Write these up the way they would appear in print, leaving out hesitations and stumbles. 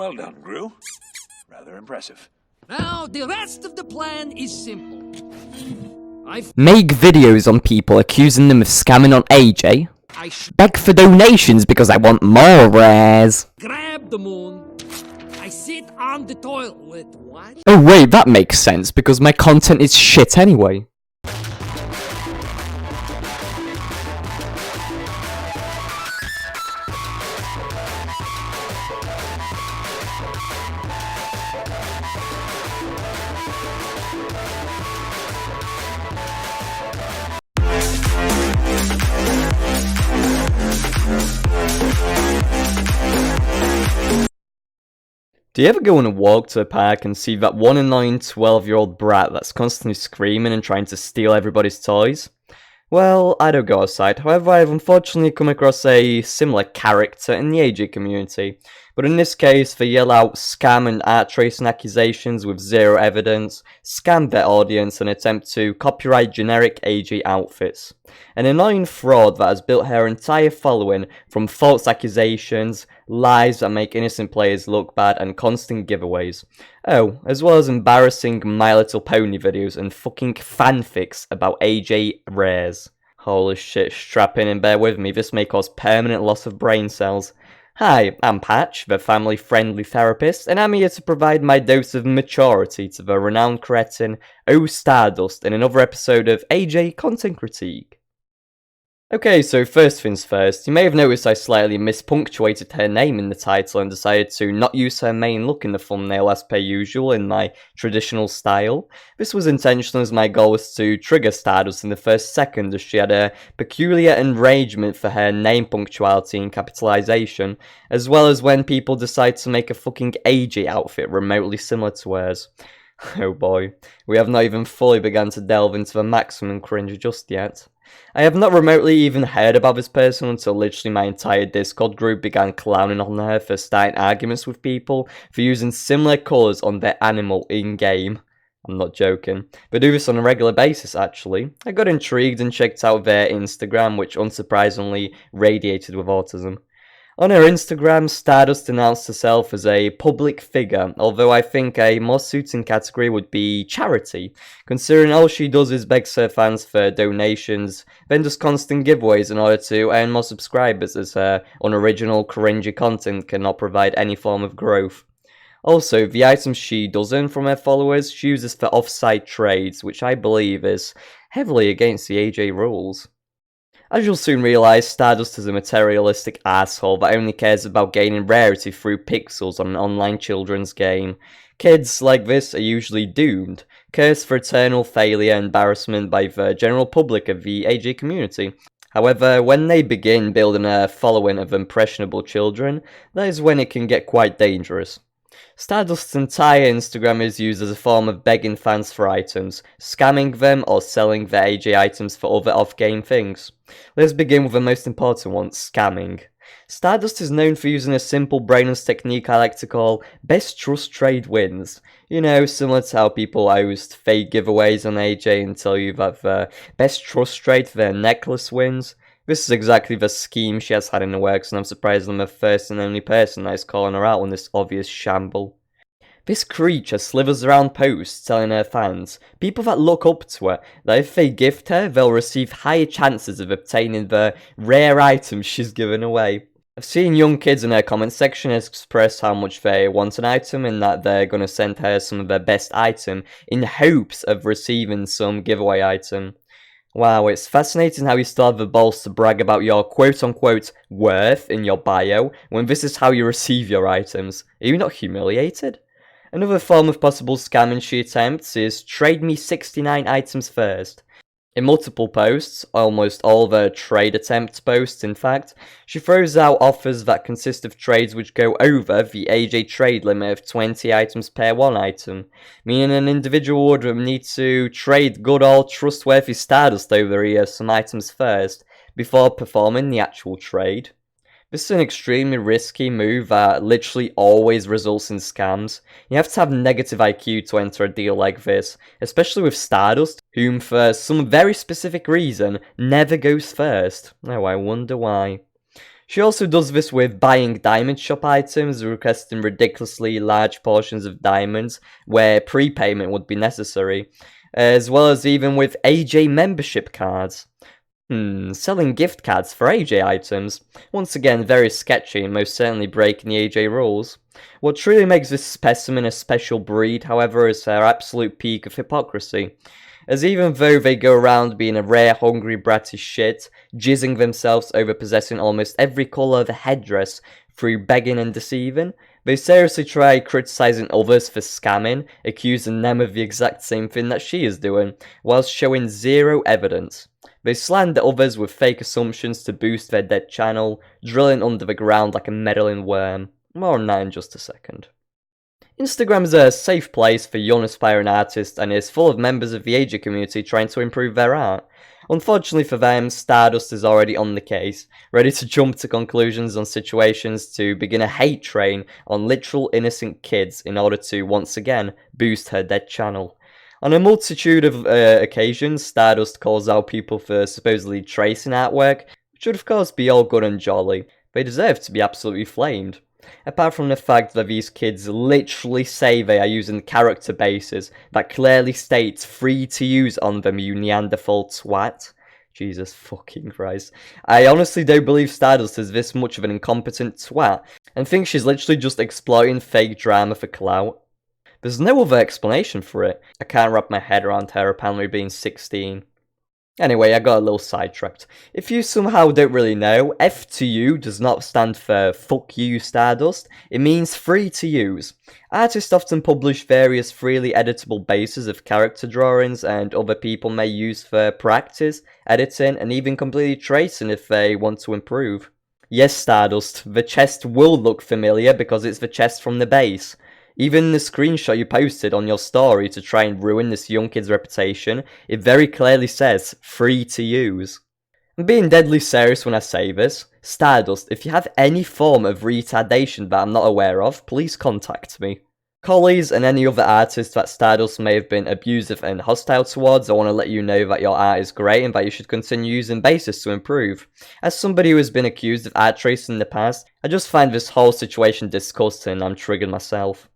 Well done, Gru. Rather impressive. Now, the rest of the plan is simple. Make videos on people accusing them of scamming on AJ. Beg for donations because I want more rares. Grab the moon. I sit on the toilet. What? Oh wait, that makes sense because my content is shit anyway. Do you ever go on a walk to a park and see that one annoying 12-year-old brat that's constantly screaming and trying to steal everybody's toys? Well, I don't go outside, however I have unfortunately come across a similar character in the AJ community. But in this case, they yell out scam and art tracing accusations with zero evidence, scam their audience and attempt to copyright generic AJ outfits. An annoying fraud that has built her entire following from false accusations, lies that make innocent players look bad and constant giveaways. Oh, as well as embarrassing My Little Pony videos and fucking fanfics about AJ rares. Holy shit, strap in and bear with me, this may cause permanent loss of brain cells. Hi, I'm Patch, the family-friendly therapist, and I'm here to provide my dose of maturity to the renowned cretin OhStardust in another episode of AJ Content Critique. Okay, so first things first, you may have noticed I slightly mispunctuated her name in the title and decided to not use her main look in the thumbnail as per usual in my traditional style. This was intentional as my goal was to trigger Stardust in the first second as she had a peculiar enragement for her name punctuality and capitalization, as well as when people decide to make a fucking AJ outfit remotely similar to hers. Oh boy, we have not even fully begun to delve into the maximum cringe just yet. I have not remotely even heard about this person until literally my entire Discord group began clowning on her for starting arguments with people for using similar colours on their animal in-game. I'm not joking. They do this on a regular basis actually. I got intrigued and checked out their Instagram, which unsurprisingly radiated with autism. On her Instagram, Stardust announced herself as a public figure, although I think a more suiting category would be charity, considering all she does is begs her fans for donations, then does constant giveaways in order to earn more subscribers as her unoriginal, cringy content cannot provide any form of growth. Also, the items she does earn from her followers, she uses for off-site trades, which I believe is heavily against the AJ rules. As you'll soon realise, Stardust is a materialistic asshole that only cares about gaining rarity through pixels on an online children's game. Kids like this are usually doomed, cursed for eternal failure and embarrassment by the general public of the AJ community. However, when they begin building a following of impressionable children, that is when it can get quite dangerous. Stardust's entire Instagram is used as a form of begging fans for items, scamming them or selling their AJ items for other off-game things. Let's begin with the most important one, scamming. Stardust is known for using a simple brainless technique I like to call best trust trade wins. You know, similar to how people host fake giveaways on AJ and tell you that the best trust trade for their necklace wins. This is exactly the scheme she has had in the works, and I'm surprised I'm the first and only person that is calling her out on this obvious shamble. This creature slithers around posts telling her fans, people that look up to her, that if they gift her, they'll receive higher chances of obtaining the rare items she's given away. I've seen young kids in her comment section express how much they want an item and that they're going to send her some of their best item in hopes of receiving some giveaway item. Wow, it's fascinating how you still have the balls to brag about your quote-unquote worth in your bio when this is how you receive your items. Are you not humiliated? Another form of possible scamming she attempts is trade me 69 items first. In multiple posts, almost all the trade attempts posts in fact, she throws out offers that consist of trades which go over the AJ trade limit of 20 items per one item, meaning an individual would need to trade good old trustworthy Stardust over here some items first, before performing the actual trade. This is an extremely risky move that literally always results in scams. You have to have negative IQ to enter a deal like this, especially with Stardust, whom for some very specific reason never goes first. Oh, I wonder why. She also does this with buying diamond shop items, requesting ridiculously large portions of diamonds where prepayment would be necessary, as well as even with AJ membership cards. Selling gift cards for AJ items. Once again, very sketchy and most certainly breaking the AJ rules. What truly makes this specimen a special breed, however, is her absolute peak of hypocrisy. As even though they go around being a rare, hungry, bratty shit, jizzing themselves over possessing almost every colour of a headdress through begging and deceiving, they seriously try criticising others for scamming, accusing them of the exact same thing that she is doing, whilst showing zero evidence. They slander others with fake assumptions to boost their dead channel, drilling under the ground like a meddling worm. More on that in just a second. Instagram is a safe place for young aspiring artists and is full of members of the AJ community trying to improve their art. Unfortunately for them, Stardust is already on the case, ready to jump to conclusions on situations to begin a hate train on literal innocent kids in order to, once again, boost her dead channel. On a multitude of occasions, Stardust calls out people for supposedly tracing artwork, which would of course be all good and jolly. They deserve to be absolutely flamed. Apart from the fact that these kids literally say they are using character bases that clearly states free to use on them, you Neanderthal twat. Jesus fucking Christ. I honestly don't believe Stardust is this much of an incompetent twat, and think she's literally just exploiting fake drama for clout. There's no other explanation for it. I can't wrap my head around her apparently being 16. Anyway, I got a little sidetracked. If you somehow don't really know, F to U does not stand for fuck you Stardust, it means free to use. Artists often publish various freely editable bases of character drawings and other people may use for practice, editing, and even completely tracing if they want to improve. Yes, Stardust, the chest will look familiar because it's the chest from the base. Even the screenshot you posted on your story to try and ruin this young kid's reputation, it very clearly says, free to use. I'm being deadly serious when I say this. Stardust, if you have any form of retardation that I'm not aware of, please contact me. Collies and any other artists that Stardust may have been abusive and hostile towards, I want to let you know that your art is great and that you should continue using bases to improve. As somebody who has been accused of art tracing in the past, I just find this whole situation disgusting and I'm triggered myself.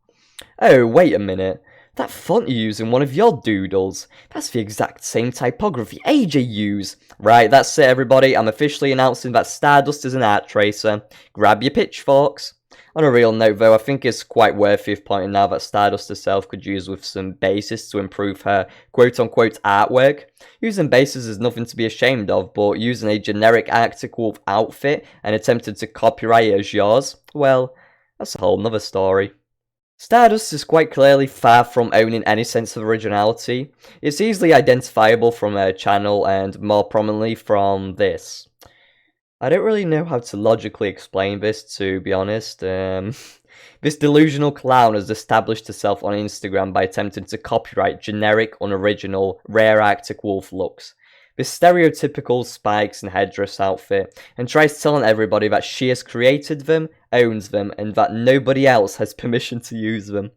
Oh, wait a minute. That font you use in one of your doodles, that's the exact same typography AJ use. Right, that's it everybody, I'm officially announcing that Stardust is an art tracer. Grab your pitchforks. On a real note though, I think it's quite worthy of pointing out that Stardust herself could use with some bases to improve her quote-unquote artwork. Using bases is nothing to be ashamed of, but using a generic Arctic Wolf outfit and attempting to copyright it as yours, well, that's a whole nother story. Stardust is quite clearly far from owning any sense of originality. It's easily identifiable from her channel and more prominently from this. I don't really know how to logically explain this, to be honest. This delusional clown has established herself on Instagram by attempting to copyright generic, unoriginal, rare Arctic Wolf looks. This stereotypical spikes and headdress outfit, and tries telling everybody that she has created them, owns them, and that nobody else has permission to use them.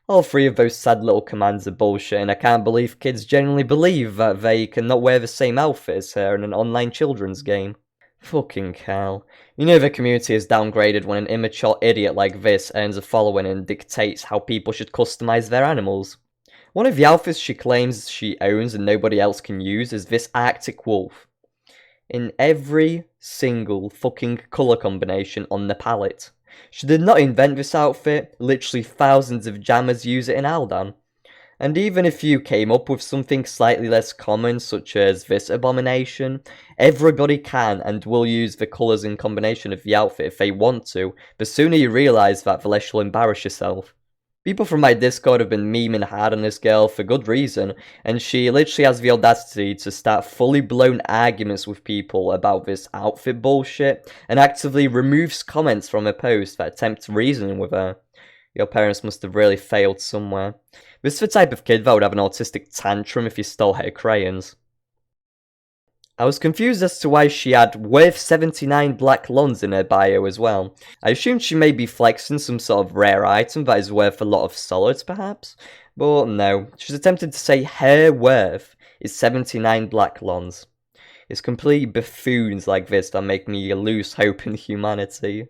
All three of those sad little commands are bullshit, and I can't believe kids genuinely believe that they cannot wear the same outfit as her in an online children's game. Fucking hell. You know the community is downgraded when an immature idiot like this earns a following and dictates how people should customize their animals. One of the outfits she claims she owns and nobody else can use is this Arctic Wolf. In every single fucking colour combination on the palette. She did not invent this outfit, literally thousands of jammers use it in Aldan. And even if you came up with something slightly less common, such as this abomination, everybody can and will use the colours in combination of the outfit if they want to, the sooner you realise that, the less you'll embarrass yourself. People from my Discord have been memeing hard on this girl for good reason, and she literally has the audacity to start fully blown arguments with people about this outfit bullshit, and actively removes comments from her post that attempt reasoning with her. Your parents must have really failed somewhere. This is the type of kid that would have an autistic tantrum if you stole her crayons. I was confused as to why she had worth 79 black lons in her bio as well. I assumed she may be flexing some sort of rare item that is worth a lot of solids perhaps, but no, she's attempted to say her worth is 79 black lons. It's complete buffoons like this that make me lose hope in humanity.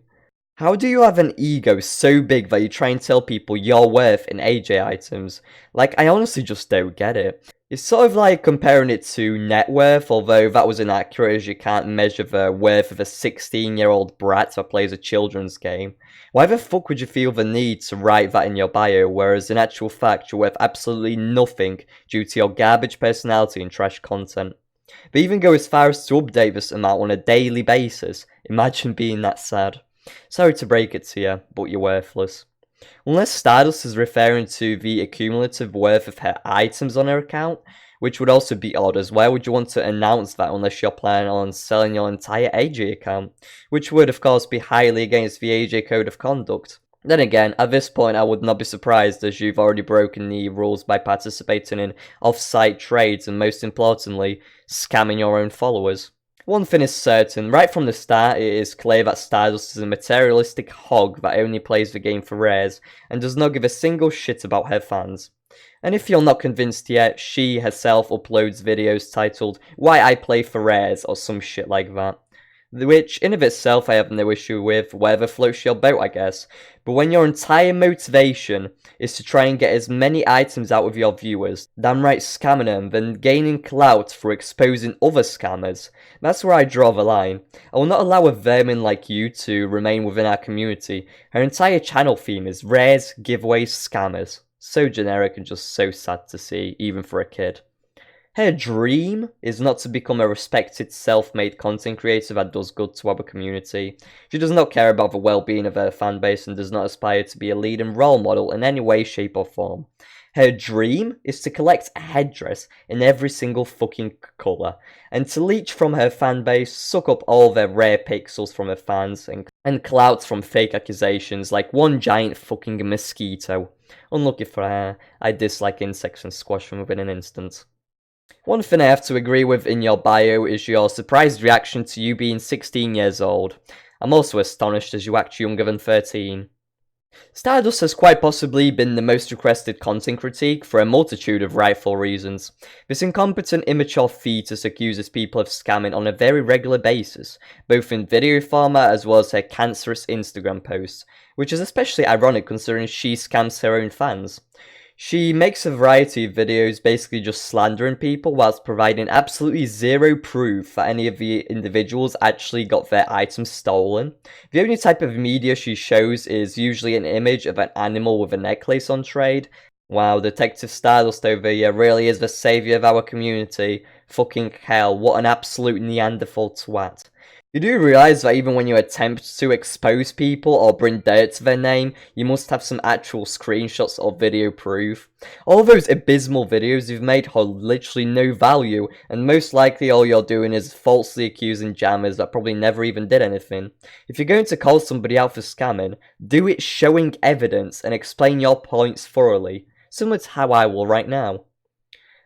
How do you have an ego so big that you try and tell people your worth in AJ items? Like, I honestly just don't get it. It's sort of like comparing it to net worth, although that was inaccurate as you can't measure the worth of a 16-year-old brat that plays a children's game. Why the fuck would you feel the need to write that in your bio, whereas in actual fact you're worth absolutely nothing due to your garbage personality and trash content? They even go as far as to update this amount on a daily basis. Imagine being that sad. Sorry to break it to you, but you're worthless. Unless Stardust is referring to the accumulative worth of her items on her account, which would also be odd, as why would you want to announce that unless you're planning on selling your entire AJ account, which would of course be highly against the AJ Code of Conduct. Then again, at this point I would not be surprised as you've already broken the rules by participating in off-site trades and most importantly, scamming your own followers. One thing is certain, right from the start it is clear that Stardust is a materialistic hog that only plays the game for rares and does not give a single shit about her fans. And if you're not convinced yet, she herself uploads videos titled Why I Play for Rares or some shit like that. Which, in of itself, I have no issue with, whatever floats your boat, I guess. But when your entire motivation is to try and get as many items out of your viewers, damn right scamming them, then gaining clout for exposing other scammers, that's where I draw the line. I will not allow a vermin like you to remain within our community. Her entire channel theme is rares, giveaways, scammers. So generic and just so sad to see, even for a kid. Her dream is not to become a respected self-made content creator that does good to our community. She does not care about the well-being of her fanbase and does not aspire to be a leading role model in any way, shape or form. Her dream is to collect a headdress in every single fucking colour, and to leech from her fanbase, suck up all their rare pixels from her fans, and clout from fake accusations like one giant fucking mosquito. Unlucky for her, I dislike insects and squash them within an instant. One thing I have to agree with in your bio is your surprised reaction to you being 16 years old. I'm also astonished as you act younger than 13. Stardust has quite possibly been the most requested content critique for a multitude of rightful reasons. This incompetent, immature fetus accuses people of scamming on a very regular basis, both in video format as well as her cancerous Instagram posts, which is especially ironic considering she scams her own fans. She makes a variety of videos basically just slandering people whilst providing absolutely zero proof that any of the individuals actually got their items stolen. The only type of media she shows is usually an image of an animal with a necklace on trade. Wow, Detective Stardust over here really is the saviour of our community. Fucking hell, what an absolute Neanderthal twat. You do realise that even when you attempt to expose people or bring dirt to their name, you must have some actual screenshots or video proof. All those abysmal videos you've made hold literally no value, and most likely all you're doing is falsely accusing jammers that probably never even did anything. If you're going to call somebody out for scamming, do it showing evidence and explain your points thoroughly, similar to how I will right now.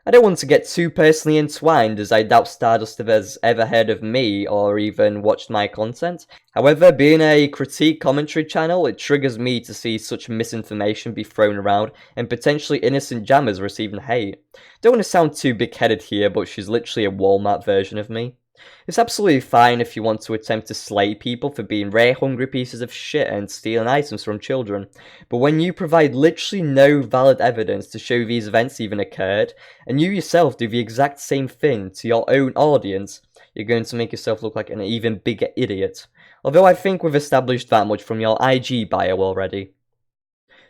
I don't want to get too personally entwined as I doubt Stardust has ever heard of me or even watched my content. However, being a critique commentary channel, it triggers me to see such misinformation be thrown around and potentially innocent jammers receiving hate. Don't want to sound too big-headed here, but she's literally a Walmart version of me. It's absolutely fine if you want to attempt to slay people for being rare hungry pieces of shit and stealing items from children, but when you provide literally no valid evidence to show these events even occurred, and you yourself do the exact same thing to your own audience, you're going to make yourself look like an even bigger idiot. Although I think we've established that much from your IG bio already.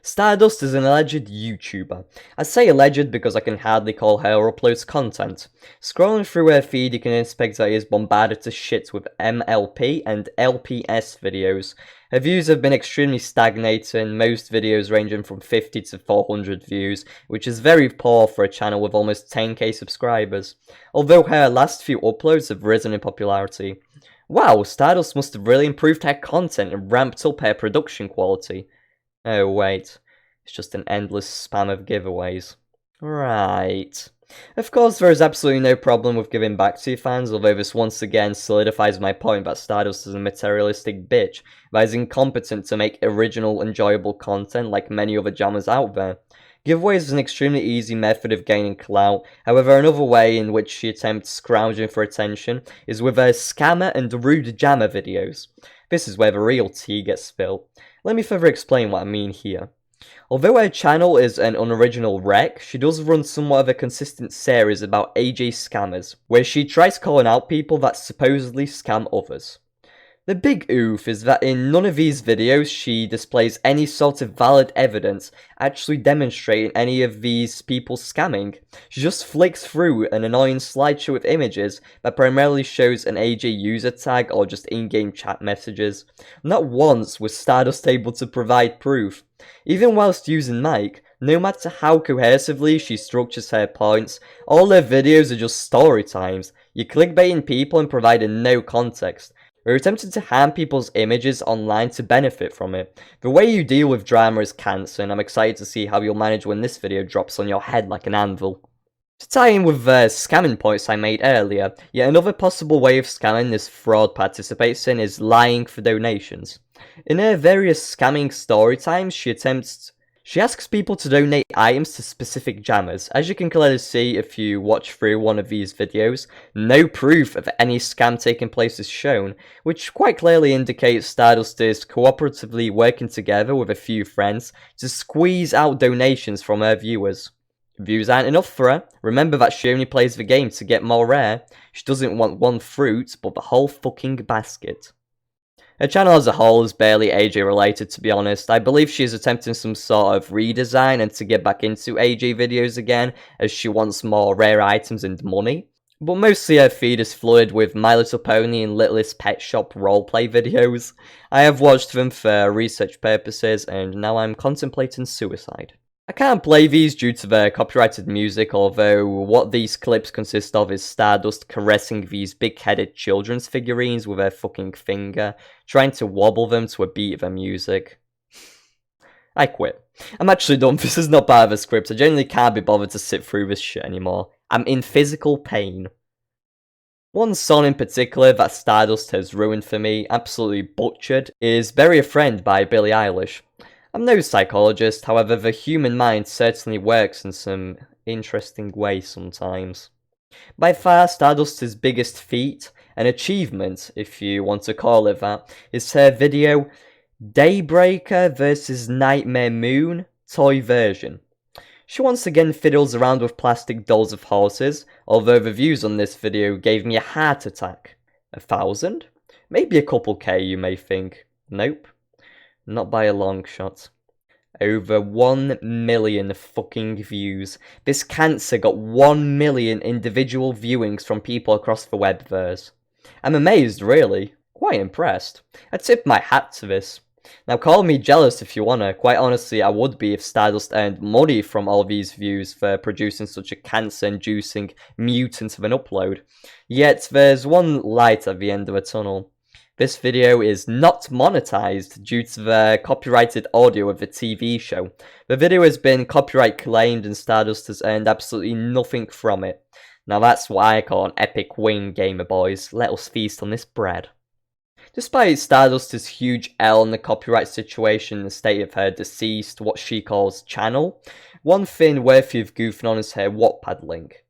Stardust is an alleged YouTuber. I say alleged because I can hardly call her or uploads content. Scrolling through her feed you can expect that he is bombarded to shit with MLP and LPS videos. Her views have been extremely stagnating, most videos ranging from 50 to 400 views, which is very poor for a channel with almost 10k subscribers, although her last few uploads have risen in popularity. Wow, Stardust must have really improved her content and ramped up her production quality. Oh wait, it's just an endless spam of giveaways. Right. Of course there is absolutely no problem with giving back to your fans, although this once again solidifies my point that Stardust is a materialistic bitch that is incompetent to make original, enjoyable content like many other jammers out there. Giveaways is an extremely easy method of gaining clout. However, another way in which she attempts scrounging for attention is with her scammer and rude jammer videos. This is where the real tea gets spilled. Let me further explain what I mean here. Although her channel is an unoriginal wreck, she does run somewhat of a consistent series about AJ scammers, where she tries calling out people that supposedly scam others. The big oof is that in none of these videos she displays any sort of valid evidence actually demonstrating any of these people scamming. She just flicks through an annoying slideshow with images that primarily shows an AJ user tag or just in-game chat messages. Not once was Stardust able to provide proof. Even whilst using mic, no matter how cohesively she structures her points, all her videos are just story times. You're clickbaiting people and providing no context. We're attempting to harm people's images online to benefit from it. The way you deal with drama is cancer, and I'm excited to see how you'll manage when this video drops on your head like an anvil. To tie in with the scamming points I made earlier, yet another possible way of scamming this fraud participates in is lying for donations. In her various scamming story times, she asks people to donate items to specific jammers. As you can clearly see if you watch through one of these videos, no proof of any scam taking place is shown, which quite clearly indicates Stardust is cooperatively working together with a few friends to squeeze out donations from her viewers. Views aren't enough for her. Remember that she only plays the game to get more rare. She doesn't want one fruit, but the whole fucking basket. Her channel as a whole is barely AJ related, to be honest. I believe she is attempting some sort of redesign and to get back into AJ videos again, as she wants more rare items and money. But mostly her feed is flooded with My Little Pony and Littlest Pet Shop roleplay videos. I have watched them for research purposes, and now I'm contemplating suicide. I can't play these due to their copyrighted music, although what these clips consist of is Stardust caressing these big-headed children's figurines with her fucking finger, trying to wobble them to a beat of her music. I quit. I'm actually done. This is not part of a script. I genuinely can't be bothered to sit through this shit anymore. I'm in physical pain. One song in particular that Stardust has ruined for me, absolutely butchered, is Bury a Friend by Billie Eilish. I'm no psychologist, however the human mind certainly works in some interesting ways sometimes. By far Stardust's biggest feat, an achievement if you want to call it that, is her video Daybreaker vs Nightmare Moon toy version. She once again fiddles around with plastic dolls of horses, although the views on this video gave me a heart attack. 1,000? Maybe a couple K you may think. Nope. Not by a long shot. Over 1 million fucking views. This cancer got 1 million individual viewings from people across the webverse. I'm amazed, really. Quite impressed. I tip my hat to this. Now call me jealous if you wanna. Quite honestly, I would be if Stardust earned money from all these views for producing such a cancer-inducing mutant of an upload. Yet there's one light at the end of a tunnel. This video is not monetized due to the copyrighted audio of the TV show. The video has been copyright claimed and Stardust has earned absolutely nothing from it. Now that's what I call an epic win, gamer boys. Let us feast on this bread. Despite Stardust's huge L in the copyright situation in the state of her deceased, what she calls channel, one thing worthy of goofing on is her Wattpad link.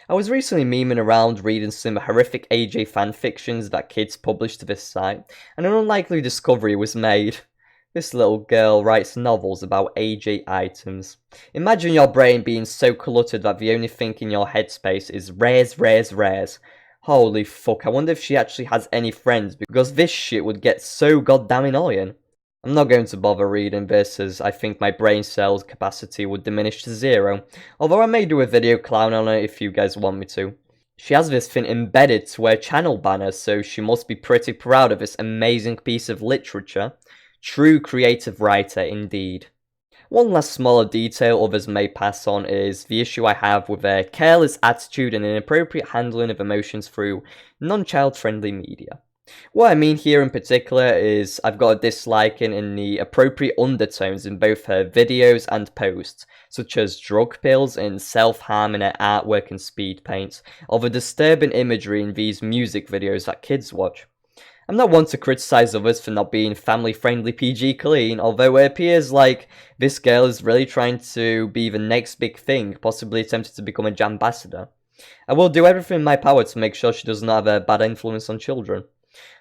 I was recently memeing around reading some horrific AJ fanfictions that kids published to this site, and an unlikely discovery was made. This little girl writes novels about AJ items. Imagine your brain being so cluttered that the only thing in your headspace is rares, rares, rares. Holy fuck, I wonder if she actually has any friends, because this shit would get so goddamn annoying. I'm not going to bother reading this, as I think my brain cells capacity would diminish to 0, although I may do a video clown on it if you guys want me to. She has this thing embedded to her channel banner, so she must be pretty proud of this amazing piece of literature. True creative writer indeed. One last smaller detail others may pass on is the issue I have with their careless attitude and inappropriate handling of emotions through non-child friendly media. What I mean here in particular is I've got a dislike in the appropriate undertones in both her videos and posts, such as drug pills and self-harm in her artwork and speed paints, or the disturbing imagery in these music videos that kids watch. I'm not one to criticise others for not being family-friendly PG clean, although it appears like this girl is really trying to be the next big thing, possibly attempting to become a Jambassador. I will do everything in my power to make sure she doesn't have a bad influence on children.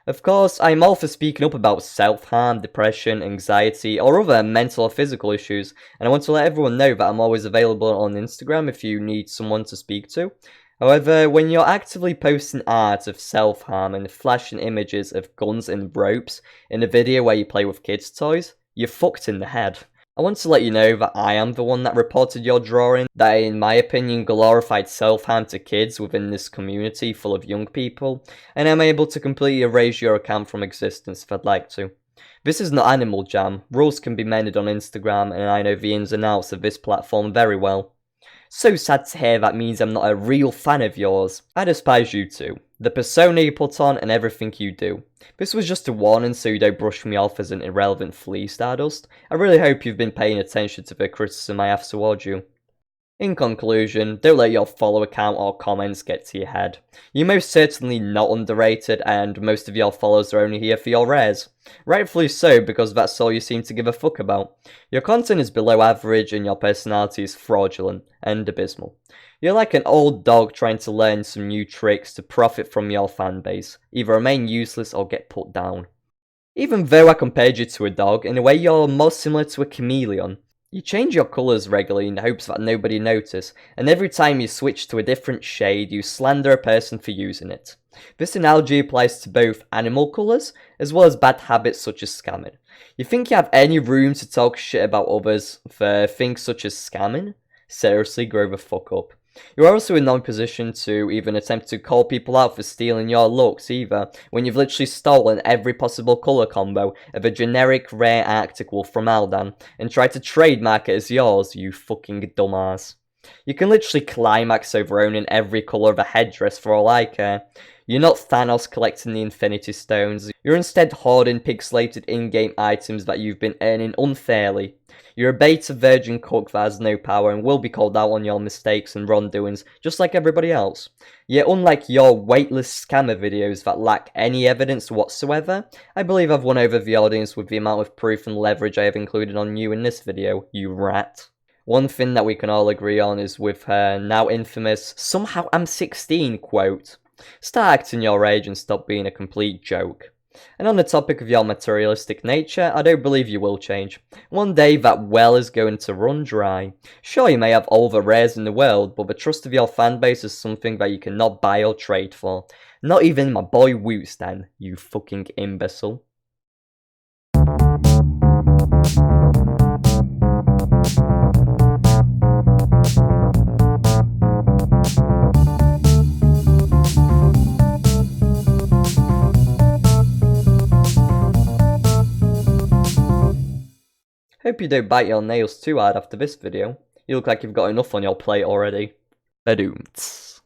Of course, I'm all for speaking up about self-harm, depression, anxiety, or other mental or physical issues, and I want to let everyone know that I'm always available on Instagram if you need someone to speak to. However, when you're actively posting art of self-harm and flashing images of guns and ropes in a video where you play with kids' toys, you're fucked in the head. I want to let you know that I am the one that reported your drawing, that in my opinion glorified self-harm to kids within this community full of young people, and I'm able to completely erase your account from existence if I'd like to. This is not Animal Jam, rules can be mended on Instagram, and I know the ins and outs of this platform very well. So sad to hear that means I'm not a real fan of yours. I despise you too. The persona you put on and everything you do. This was just a warning so you don't brush me off as an irrelevant flea, Stardust. I really hope you've been paying attention to the criticism I have towards you. In conclusion, don't let your follow account or comments get to your head. You're most certainly not underrated, and most of your followers are only here for your rares. Rightfully so, because that's all you seem to give a fuck about. Your content is below average and your personality is fraudulent and abysmal. You're like an old dog trying to learn some new tricks to profit from your fanbase. Either remain useless or get put down. Even though I compared you to a dog, in a way you're more similar to a chameleon. You change your colours regularly in hopes that nobody notice, and every time you switch to a different shade, you slander a person for using it. This analogy applies to both animal colours, as well as bad habits such as scamming. You think you have any room to talk shit about others for things such as scamming? Seriously, grow the fuck up. You're also in no position to even attempt to call people out for stealing your looks either, when you've literally stolen every possible colour combo of a generic rare Arctic Wolf from Aldan, and tried to trademark it as yours, you fucking dumbass. You can literally climax over owning every colour of a headdress for all I care. You're not Thanos collecting the Infinity Stones, you're instead hoarding pixelated in-game items that you've been earning unfairly. You're a beta virgin cook that has no power and will be called out on your mistakes and wrongdoings, just like everybody else. Yet unlike your weightless scammer videos that lack any evidence whatsoever, I believe I've won over the audience with the amount of proof and leverage I have included on you in this video, you rat. One thing that we can all agree on is with her now infamous, "somehow I'm 16" quote. Start acting your age and stop being a complete joke. And on the topic of your materialistic nature, I don't believe you will change. One day that well is going to run dry. Sure, you may have all the rares in the world, but the trust of your fanbase is something that you cannot buy or trade for. Not even my boy Woostan, you fucking imbecile. Hope you don't bite your nails too hard after this video. You look like you've got enough on your plate already. Badooms.